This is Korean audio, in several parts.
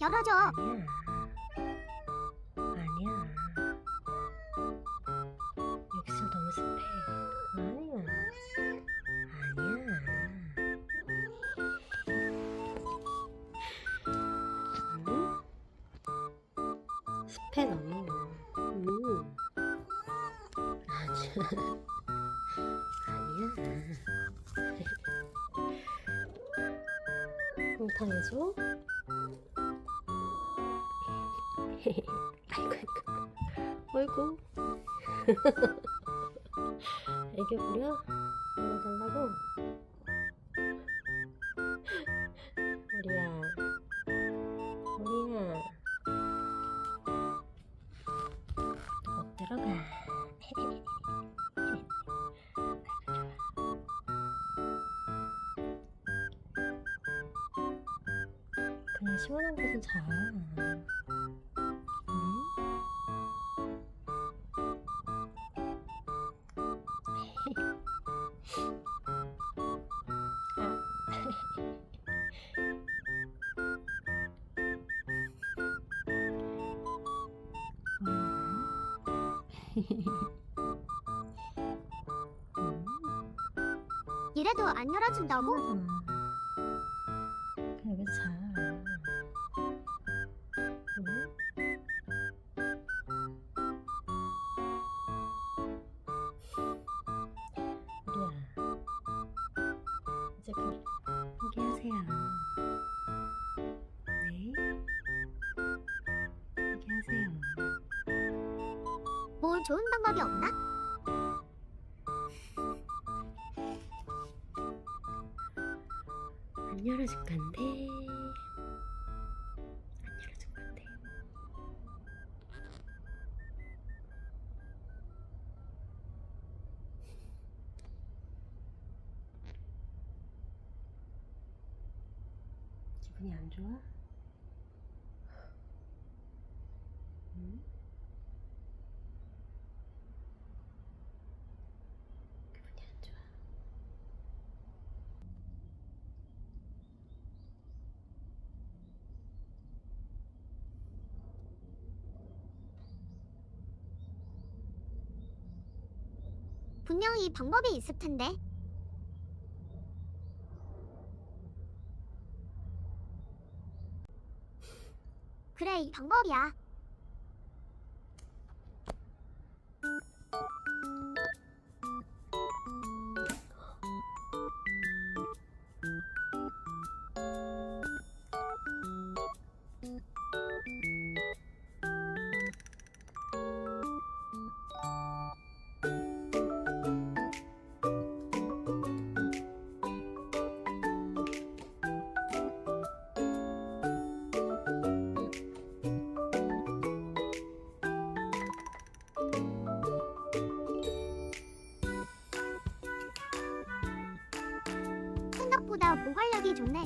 열어줘. 아니야. 아니야. 여기서 너무 습해. 아니야. 아니야. 응? 습해 너무. 아니야. 아니야. 곰탕해줘? 아이고. 애교 부려? 열어달라고? 우리야. 우리야. 못 들어가. 그냥 시원한 데서 자. 응? 이래도 안 열어준다고? 그냥 여기서 자. 응? 우리야. 이제 포기하세요. 네? 포기하세요. 뭐 좋은 방법이 없나? 안 열어줄 건데. 안 열어줄 건데. 기분이 안 좋아? 응? 기분이 안 좋아. 분명히 방법이 있을 텐데. 그래, 이 방법이야. 생각보다 보관력이 좋네.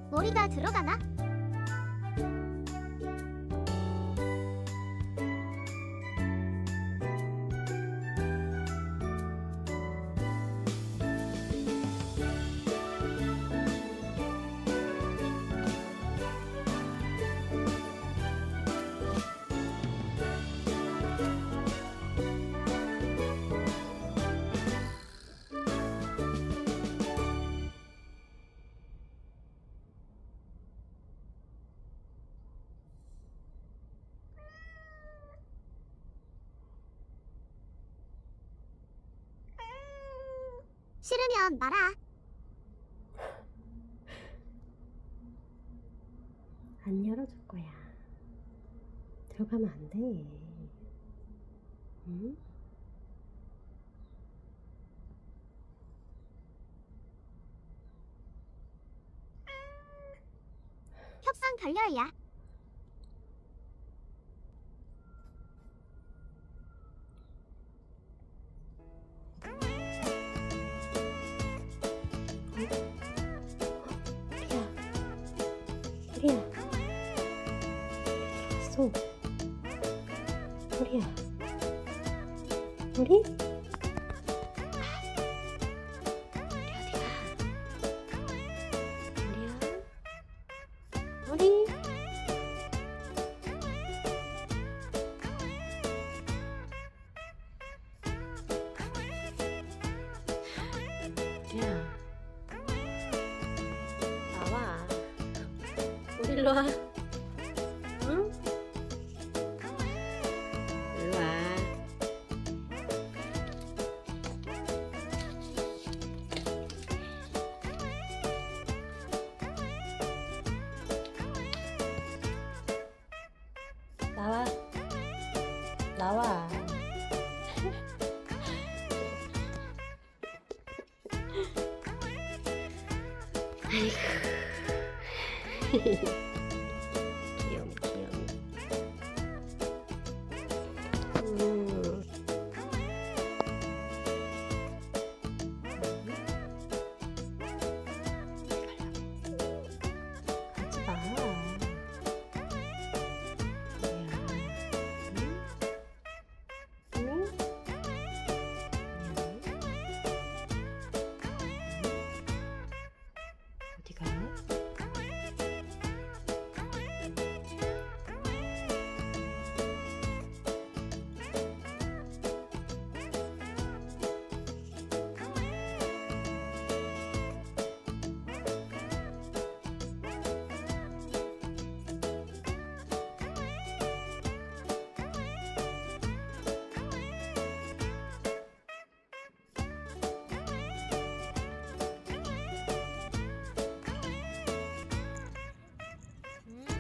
머리가 들어가나? 싫으면 말아. 안 열어줄 거야. 들어가면 안 돼. 응? 협상 결렬이야. 우리야, 들어왔어. 우리야, 우리? 우리? 우리야, 나와. 우리 일로 와. 응? 일로 와. 나와. 나와. 아이고. 귀여워, 귀여워. 가지 마. 어디가?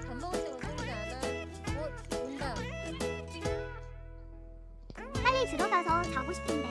밥 먹을 때 건드리지 않아. 온다. 빨리 들어가서 자고 싶은데.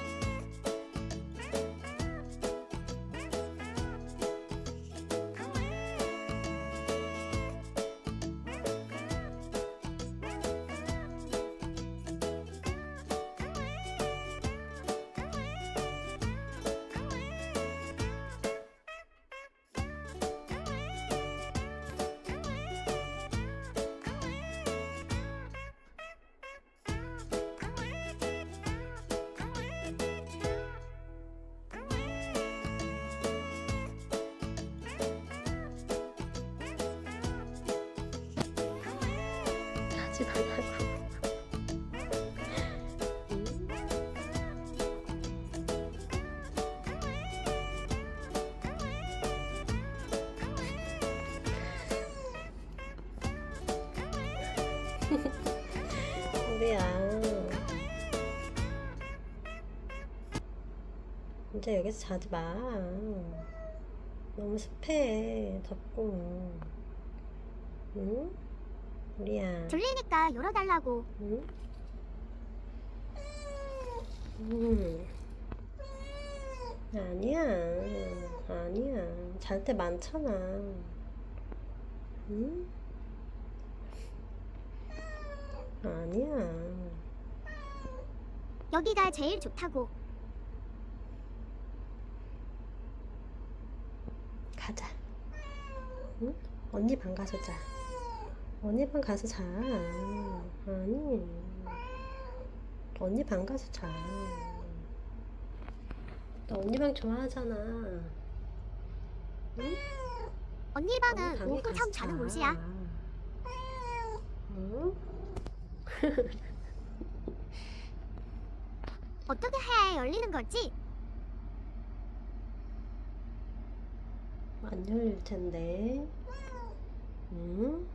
가지 말라고. 우리야, 이제 여기서 자지 마. 너무 습해, 덥고. 응? 우리야. 들리니까 열어달라고. 응? 아니야, 아니야. 잘 때 많잖아. 응? 아니야. 여기가 제일 좋다고. 가자. 응? 언니 방 가서 자. 언니 방 가서 자. 아니. 언니 방 가서 자. 너 언니 방 좋아하잖아. 응? 언니 언니 방은 방에 오후 가서 참 자는 자. 곳이야. 응? 어떻게 해야 열리는 거지? 안 열릴 텐데. 응?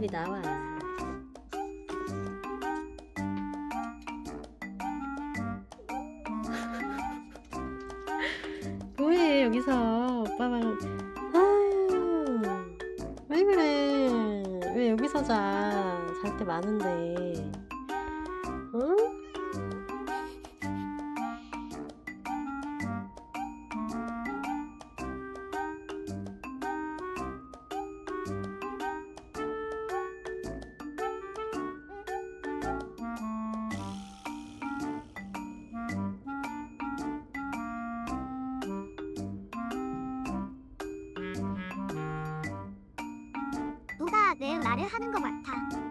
집이 나와. 뭐해 여기서 오빠랑. 아유 왜 그래. 왜 여기서 자. 잘 때 많은데. 응? 누가 내 말을 하는 거 같아.